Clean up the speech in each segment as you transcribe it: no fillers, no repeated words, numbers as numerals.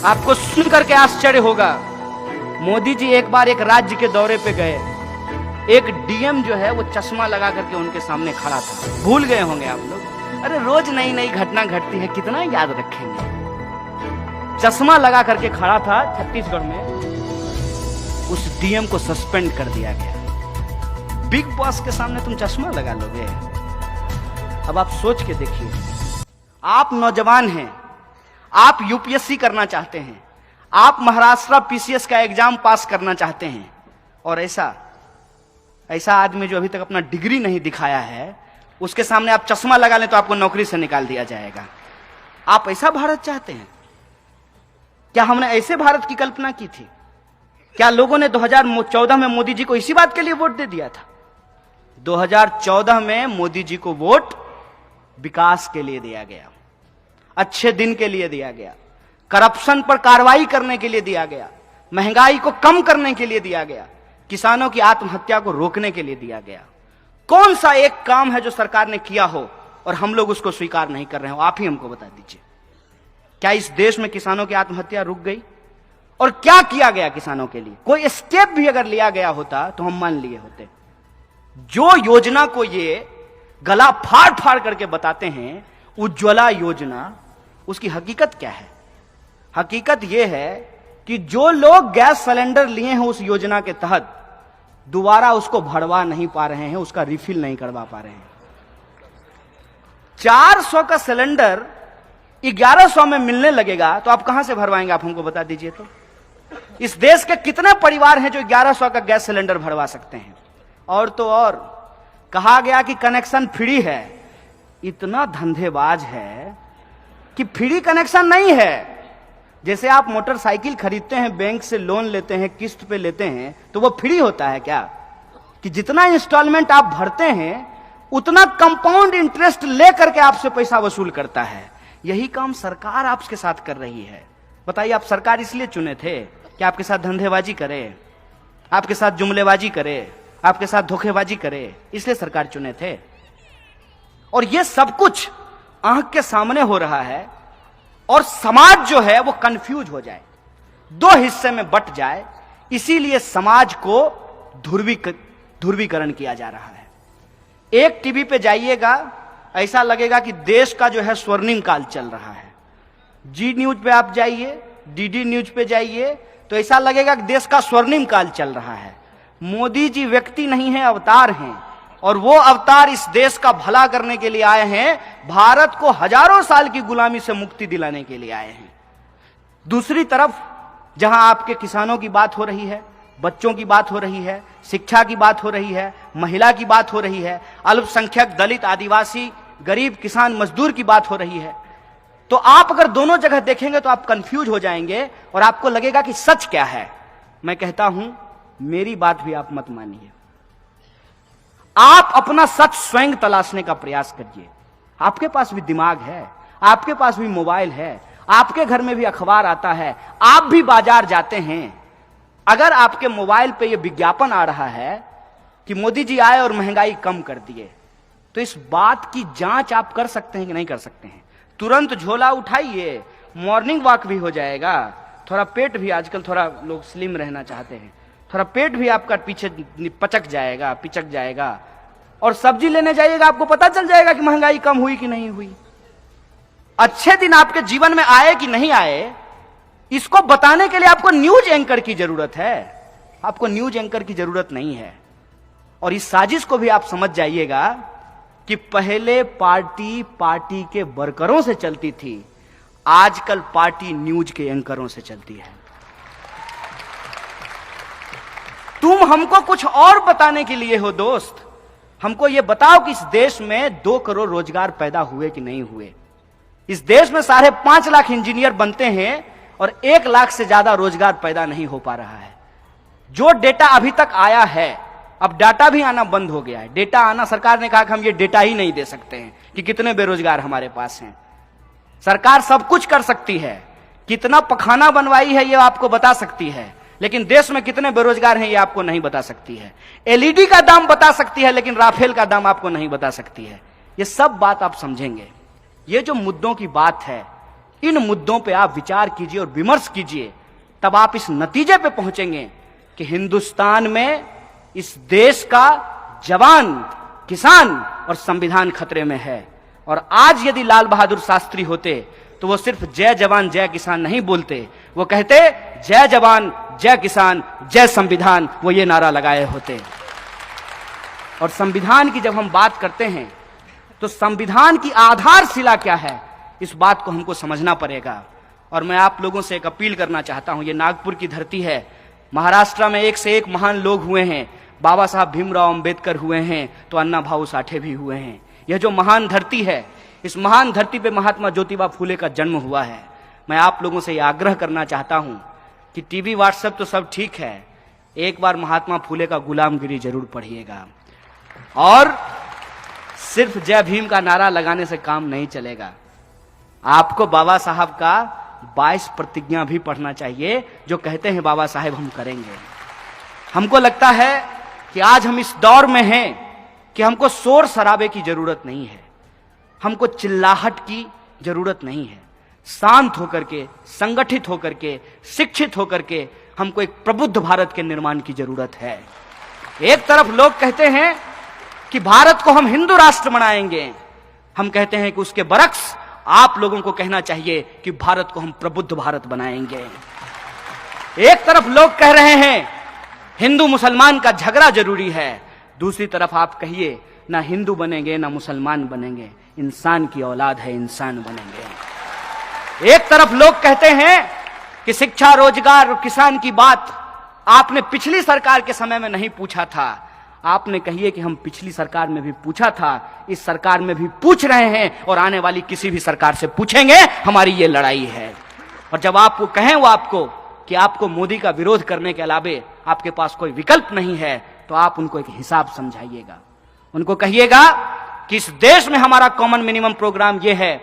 आपको सुन करके आश्चर्य होगा, मोदी जी एक बार एक राज्य के दौरे पे गए, एक डीएम जो है वो चश्मा लगा करके उनके सामने खड़ा था। भूल गए होंगे आप लोग, अरे रोज नई नई घटना घटती है, कितना याद रखेंगे। चश्मा लगा करके खड़ा था छत्तीसगढ़ में, उस डीएम को सस्पेंड कर दिया गया। बिग बॉस के सामने तुम चश्मा लगा लोगे? अब आप सोच के देखिए, आप नौजवान हैं, आप यूपीएससी करना चाहते हैं, आप महाराष्ट्र पीसीएस का एग्जाम पास करना चाहते हैं, और ऐसा आदमी जो अभी तक अपना डिग्री नहीं दिखाया है, उसके सामने आप चश्मा लगा लें तो आपको नौकरी से निकाल दिया जाएगा। आप ऐसा भारत चाहते हैं क्या? हमने ऐसे भारत की कल्पना की थी क्या? लोगों ने 2014 में मोदी जी को इसी बात के लिए वोट दे दिया था। 2014 में मोदी जी को वोट विकास के लिए दिया गया, अच्छे दिन के लिए दिया गया, करप्शन पर कार्रवाई करने के लिए दिया गया, महंगाई को कम करने के लिए दिया गया, किसानों की आत्महत्या को रोकने के लिए दिया गया। कौन सा एक काम है जो सरकार ने किया हो और हम लोग उसको स्वीकार नहीं कर रहे हो? आप ही हमको बता दीजिए। क्या इस देश में किसानों की आत्महत्या रुक गई? और क्या किया गया किसानों के लिए? कोई स्टेप भी अगर लिया गया होता तो हम मान लिए होते। जो योजना को ये गला फाड़ फाड़ करके बताते हैं उज्ज्वला योजना, उसकी हकीकत क्या है? हकीकत यह है कि जो लोग गैस सिलेंडर लिए हैं उस योजना के तहत, दोबारा उसको भरवा नहीं पा रहे हैं, उसका रिफिल नहीं करवा पा रहे हैं। 400 का सिलेंडर 1100 में मिलने लगेगा तो आप कहां से भरवाएंगे? आप हमको बता दीजिए। तो इस देश के कितने परिवार हैं जो 1100 का गैस सिलेंडर भरवा सकते हैं? और तो और कहा गया कि कनेक्शन फ्री है। इतना धंधेबाज है कि फ्री कनेक्शन नहीं है। जैसे आप मोटरसाइकिल खरीदते हैं, बैंक से लोन लेते हैं, किस्त पे लेते हैं, तो वो फ्री होता है क्या? कि जितना इंस्टॉलमेंट आप भरते हैं उतना कंपाउंड इंटरेस्ट लेकर के आपसे पैसा वसूल करता है। यही काम सरकार आपके साथ कर रही है। बताइए, आप सरकार इसलिए चुने थे कि आपके साथ धंधेबाजी करे, आपके साथ जुमलेबाजी करे, आपके साथ धोखेबाजी करे, इसलिए सरकार चुने थे। और ये सब कुछ आंख के सामने हो रहा है और समाज जो है वो कंफ्यूज हो जाए, दो हिस्से में बट जाए, इसीलिए समाज को ध्रुवीकरण किया जा रहा है। एक टीवी पे जाइएगा, ऐसा लगेगा कि देश का जो है स्वर्णिम काल चल रहा है। जी न्यूज पे आप जाइए, डीडी न्यूज पे जाइए, तो ऐसा लगेगा कि देश का स्वर्णिम काल चल रहा है। मोदी जी व्यक्ति नहीं है, अवतार हैं, और वो अवतार इस देश का भला करने के लिए आए हैं, भारत को हजारों साल की गुलामी से मुक्ति दिलाने के लिए आए हैं। दूसरी तरफ जहां आपके किसानों की बात हो रही है, बच्चों की बात हो रही है, शिक्षा की बात हो रही है, महिला की बात हो रही है, अल्पसंख्यक, दलित, आदिवासी, गरीब, किसान, मजदूर की बात हो रही है, तो आप अगर दोनों जगह देखेंगे तो आप कंफ्यूज हो जाएंगे और आपको लगेगा कि सच क्या है। मैं कहता हूं, मेरी बात भी आप मत मानिए, आप अपना सच स्वयं तलाशने का प्रयास करिए। आपके पास भी दिमाग है, आपके पास भी मोबाइल है, आपके घर में भी अखबार आता है, आप भी बाजार जाते हैं। अगर आपके मोबाइल पे ये विज्ञापन आ रहा है कि मोदी जी आए और महंगाई कम कर दिए, तो इस बात की जांच आप कर सकते हैं कि नहीं कर सकते हैं? तुरंत झोला उठाइए, मॉर्निंग वॉक भी हो जाएगा, थोड़ा पेट भी, आजकल थोड़ा लोग स्लिम रहना चाहते हैं, थोड़ा पेट भी आपका पीछे पिचक जाएगा, और सब्जी लेने जाइएगा, आपको पता चल जाएगा कि महंगाई कम हुई कि नहीं हुई। अच्छे दिन आपके जीवन में आए कि नहीं आए, इसको बताने के लिए आपको न्यूज एंकर की जरूरत है, आपको न्यूज एंकर की जरूरत नहीं है। और इस साजिश को भी आप समझ जाइएगा कि पहले पार्टी के वर्करों से चलती थी, आजकल पार्टी न्यूज के एंकरों से चलती है। तुम हमको कुछ और बताने के लिए हो दोस्त, हमको यह बताओ कि इस देश में 2 करोड़ रोजगार पैदा हुए कि नहीं हुए। इस देश में 5.5 लाख इंजीनियर बनते हैं और 1 लाख से ज्यादा रोजगार पैदा नहीं हो पा रहा है। जो डेटा अभी तक आया है, अब डाटा भी आना बंद हो गया है। डेटा आना, सरकार ने कहा कि हम ये डेटा ही नहीं दे सकते हैं कि कितने बेरोजगार हमारे पास हैं। सरकार सब कुछ कर सकती है, कितना पखाना बनवाई है ये आपको बता सकती है, लेकिन देश में कितने बेरोजगार हैं ये आपको नहीं बता सकती है। एलईडी का दाम बता सकती है, लेकिन राफेल का दाम आपको नहीं बता सकती है। ये सब बात आप समझेंगे। ये जो मुद्दों की बात है, इन मुद्दों पे आप विचार कीजिए और विमर्श कीजिए, तब आप इस नतीजे पे पहुंचेंगे कि हिंदुस्तान में इस देश का जवान, किसान और संविधान खतरे में है। और आज यदि लाल बहादुर शास्त्री होते तो वो सिर्फ जय जवान जय किसान नहीं बोलते, वो कहते जय जवान जय किसान जय संविधान, वो ये नारा लगाए होते। और संविधान की जब हम बात करते हैं तो संविधान की आधारशिला क्या है, इस बात को हमको समझना पड़ेगा। और मैं आप लोगों से एक अपील करना चाहता हूं, ये नागपुर की धरती है, महाराष्ट्र में एक से एक महान लोग हुए हैं, बाबा साहब भीमराव अंबेडकर हुए हैं तो अन्ना भाऊ साठे भी हुए हैं। यह जो महान धरती है, इस महान धरती पे महात्मा ज्योतिबा फूले का जन्म हुआ है। मैं आप लोगों से यह आग्रह करना चाहता हूं कि टीवी व्हाट्सएप तो सब ठीक है, एक बार महात्मा फूले का गुलामगिरी जरूर पढ़िएगा। और सिर्फ जय भीम का नारा लगाने से काम नहीं चलेगा, आपको बाबा साहब का 22 प्रतिज्ञा भी पढ़ना चाहिए, जो कहते हैं बाबा साहेब हम करेंगे। हमको लगता है कि आज हम इस दौर में हैं कि हमको शोर शराबे की जरूरत नहीं है, हमको चिल्लाहट की जरूरत नहीं है। शांत होकर के, संगठित होकर के, शिक्षित होकर के हमको एक प्रबुद्ध भारत के निर्माण की जरूरत है। एक तरफ लोग कहते हैं कि भारत को हम हिंदू राष्ट्र बनाएंगे, हम कहते हैं कि उसके बरक्स आप लोगों को कहना चाहिए कि भारत को हम प्रबुद्ध भारत बनाएंगे। एक तरफ लोग कह रहे हैं हिंदू मुसलमान का झगड़ा जरूरी है, दूसरी तरफ आप कहिए ना हिंदू बनेंगे ना मुसलमान बनेंगे, इंसान की औलाद है, इंसान बनेंगे। एक तरफ लोग कहते हैं कि शिक्षा, रोजगार और किसान की बात आपने पिछली सरकार के समय में नहीं पूछा था, आपने कहिए कि हम पिछली सरकार में भी पूछा था, इस सरकार में भी पूछ रहे हैं और आने वाली किसी भी सरकार से पूछेंगे। हमारी ये लड़ाई है। और जब आपको कहें वो आपको कि आपको मोदी का विरोध करने के अलावे आपके पास कोई विकल्प नहीं है, तो आप उनको एक हिसाब समझाइएगा, उनको कहिएगा कि इस देश में हमारा कॉमन मिनिमम प्रोग्राम यह है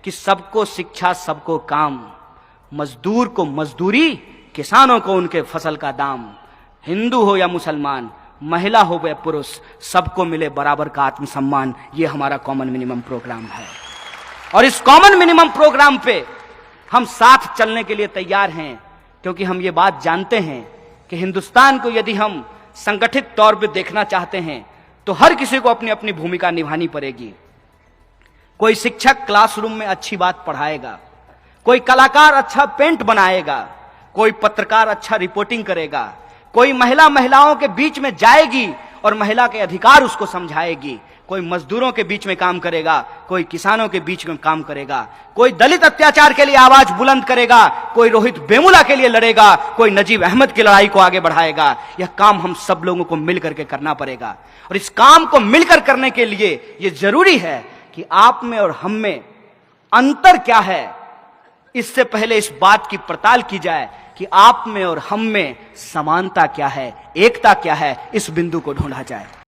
कि सबको शिक्षा, सबको काम, मजदूर को मजदूरी, किसानों को उनके फसल का दाम, हिंदू हो या मुसलमान, महिला हो या पुरुष, सबको मिले बराबर का आत्मसम्मान। ये हमारा कॉमन मिनिमम प्रोग्राम है। और इस कॉमन मिनिमम प्रोग्राम पे हम साथ चलने के लिए तैयार हैं, क्योंकि हम ये बात जानते हैं कि हिंदुस्तान को यदि हम संगठित तौर पे देखना चाहते हैं तो हर किसी को अपनी अपनी भूमिका निभानी पड़ेगी। कोई शिक्षक क्लासरूम में अच्छी बात पढ़ाएगा, कोई कलाकार अच्छा पेंट बनाएगा, कोई पत्रकार अच्छा रिपोर्टिंग करेगा, कोई महिलाओं के बीच में जाएगी और महिला के अधिकार उसको समझाएगी, कोई मजदूरों के बीच में काम करेगा, कोई किसानों के बीच में काम करेगा, कोई दलित अत्याचार के लिए आवाज बुलंद करेगा, कोई रोहित वेमुला के लिए लड़ेगा, कोई नजीब अहमद की लड़ाई को आगे बढ़ाएगा। यह काम हम सब लोगों को मिलकर के करना पड़ेगा। और इस काम को मिलकर करने के लिए यह जरूरी है कि आप में और हम में अंतर क्या है, इससे पहले इस बात की पड़ताल की जाए कि आप में और हम में समानता क्या है, एकता क्या है, इस बिंदु को ढूंढा जाए।